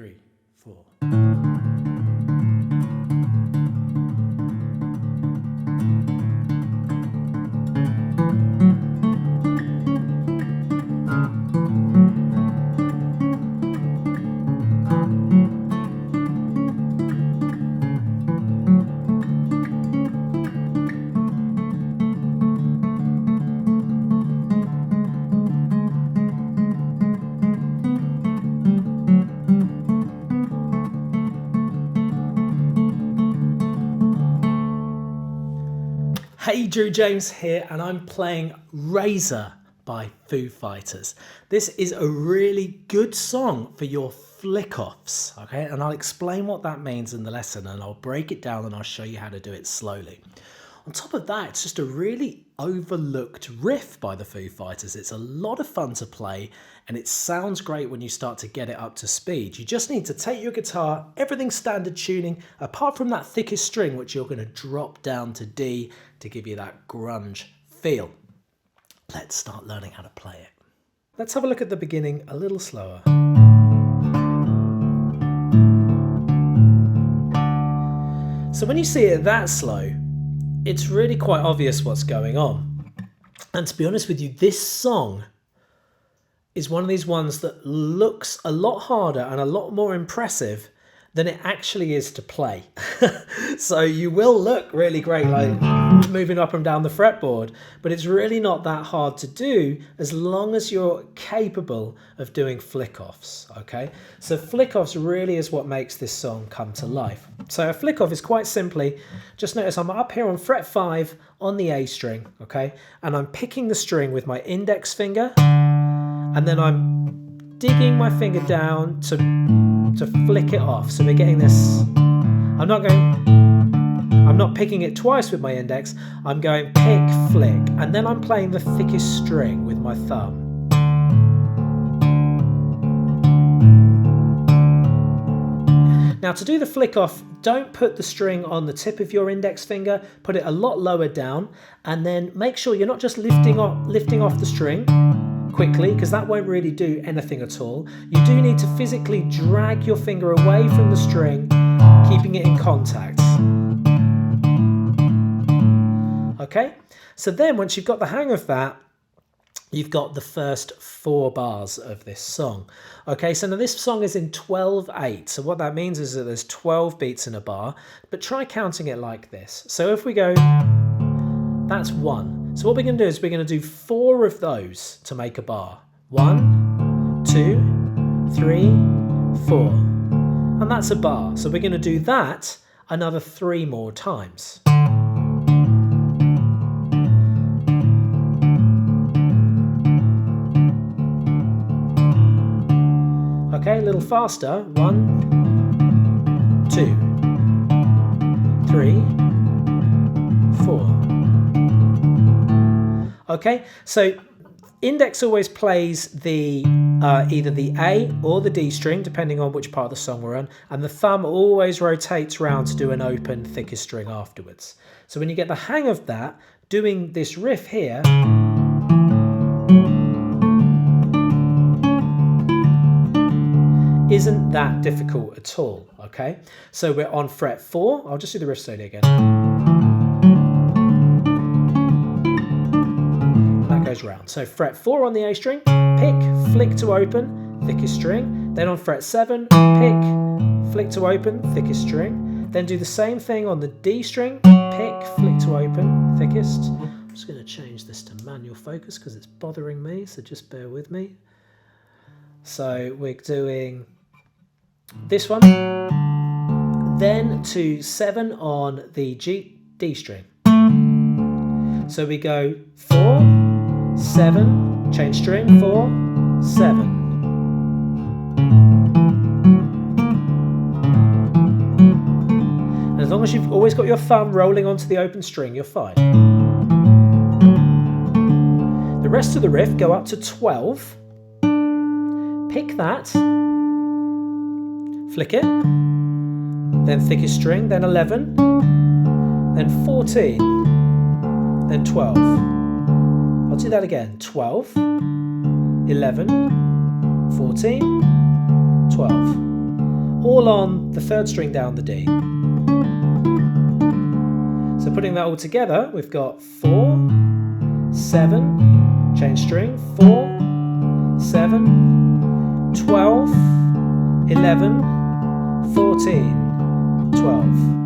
3, 4. Hey, Drew James here, and I'm playing Razor by Foo Fighters. This is a really good song for your flick-offs, okay? And I'll explain what that means in the lesson, and I'll break it down and I'll show you how to do it slowly. On top of that, it's just a really overlooked riff by the Foo Fighters. It's a lot of fun to play, and it sounds great when you start to get it up to speed. You just need to take your guitar, everything's standard tuning, apart from that thickest string, which you're going to drop down to D to give you that grunge feel. Let's start learning how to play it. Let's have a look at the beginning a little slower. So when you see it that slow, it's really quite obvious what's going on. And to be honest with you, this song is one of these ones that looks a lot harder and a lot more impressive than it actually is to play. So you will look really great, like moving up and down the fretboard, but it's really not that hard to do as long as you're capable of doing flick-offs, okay? So flick-offs really is what makes this song come to life. So a flick-off is quite simply, just notice I'm up here on fret 5 on the A string, okay? And I'm picking the string with my index finger, and then I'm digging my finger down to flick it off. So we're getting this, I'm not picking it twice with my index, I'm going pick, flick, and then I'm playing the thickest string with my thumb. Now to do the flick off, don't put the string on the tip of your index finger, put it a lot lower down, and then make sure you're not just lifting off the string quickly, because that won't really do anything at all. You do need to physically drag your finger away from the string, keeping it in contact. Okay, so then once you've got the hang of that, you've got the first 4 bars of this song. Okay, so now this song is in 12/8. So what that means is that there's 12 beats in a bar, but try counting it like this. So if we go, that's 1. So what we're going to do is we're going to do 4 of those to make a bar. 1, 2, 3, 4. And that's a bar. So we're going to do that another 3 more times. Okay, a little faster. 1, 2, 3, 4. Okay, so index always plays the either the A or the D string, depending on which part of the song we're on, and the thumb always rotates round to do an open, thickest string afterwards. So when you get the hang of that, doing this riff here isn't that difficult at all, okay? So we're on fret 4. I'll just do the riff slowly again. That goes round. So fret 4 on the A string, pick, flick to open, thickest string. Then on fret 7, pick, flick to open, thickest string. Then do the same thing on the D string, pick, flick to open, thickest. I'm just going to change this to manual focus because it's bothering me, so just bear with me. So we're doing this one, then to 7 on the D string. So we go 4, 7, change string, 4, 7. And as long as you've always got your thumb rolling onto the open string, you're fine. The rest of the riff go up to 12. Pick that, flick it, then thickest string, then 11, then 14, then 12. I'll do that again. 12, 11, 14, 12. all on the 3rd string down the D. So putting that all together, we've got 4, 7, change string, 4, 7, 12, 11, 14, 12.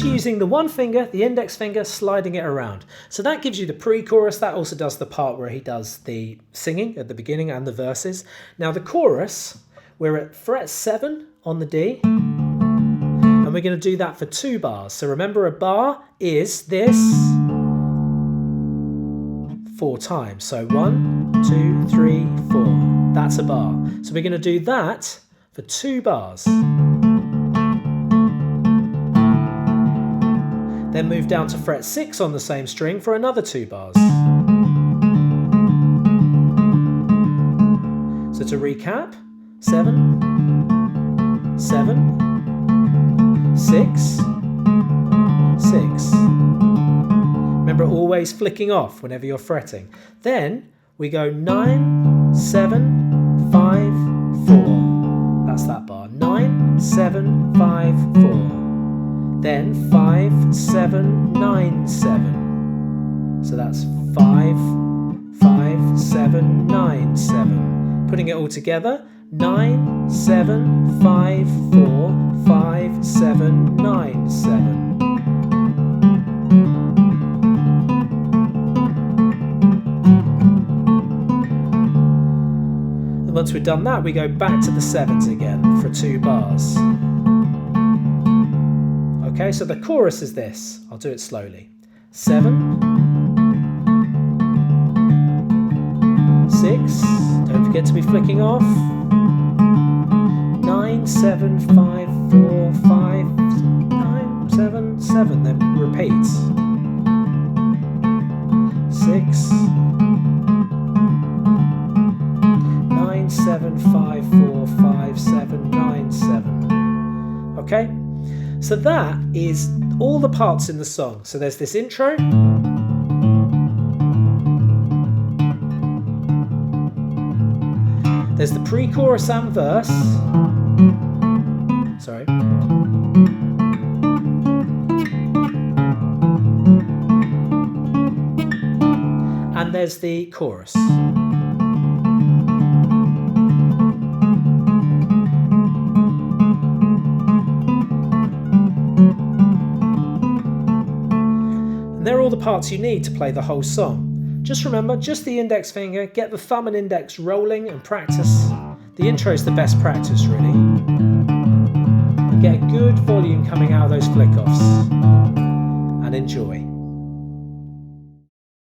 Using the one finger, the index finger, sliding it around. So that gives you the pre-chorus. That also does the part where he does the singing at the beginning and the verses. Now the chorus, we're at fret 7 on the D, and we're going to do that for 2 bars. So remember, a bar is this 4 times. So 1, 2, 3, 4. That's a bar. So we're going to do that for 2 bars. Then move down to fret 6 on the same string for another 2 bars. So to recap, 7, 7, 6, 6. Remember, always flicking off whenever you're fretting. Then we go 9, 7, 5, 4. That's that bar. 9, 7, 5, 4. Then 5, 7, 9, 7. So that's 5, 5, 7, 9, 7. Putting it all together, 9, 7, 5, 4, 5, 7, 9, 7. And once we've done that, we go back to the 7s again for 2 bars. Okay, so the chorus is this. I'll do it slowly. 7, 6, don't forget to be flicking off. 9, 7, 5, 4, 5, 9, 7, 7, then repeat. 6, 9, 7, 5, 4, 5, 7, 9, 7. Okay? So that is all the parts in the song. So there's this intro. There's the pre-chorus and verse. Sorry. And there's the chorus. They're all the parts you need to play the whole song. Just remember, just the index finger, get the thumb and index rolling and practice. The intro is the best practice, really. And get a good volume coming out of those flick-offs. And enjoy.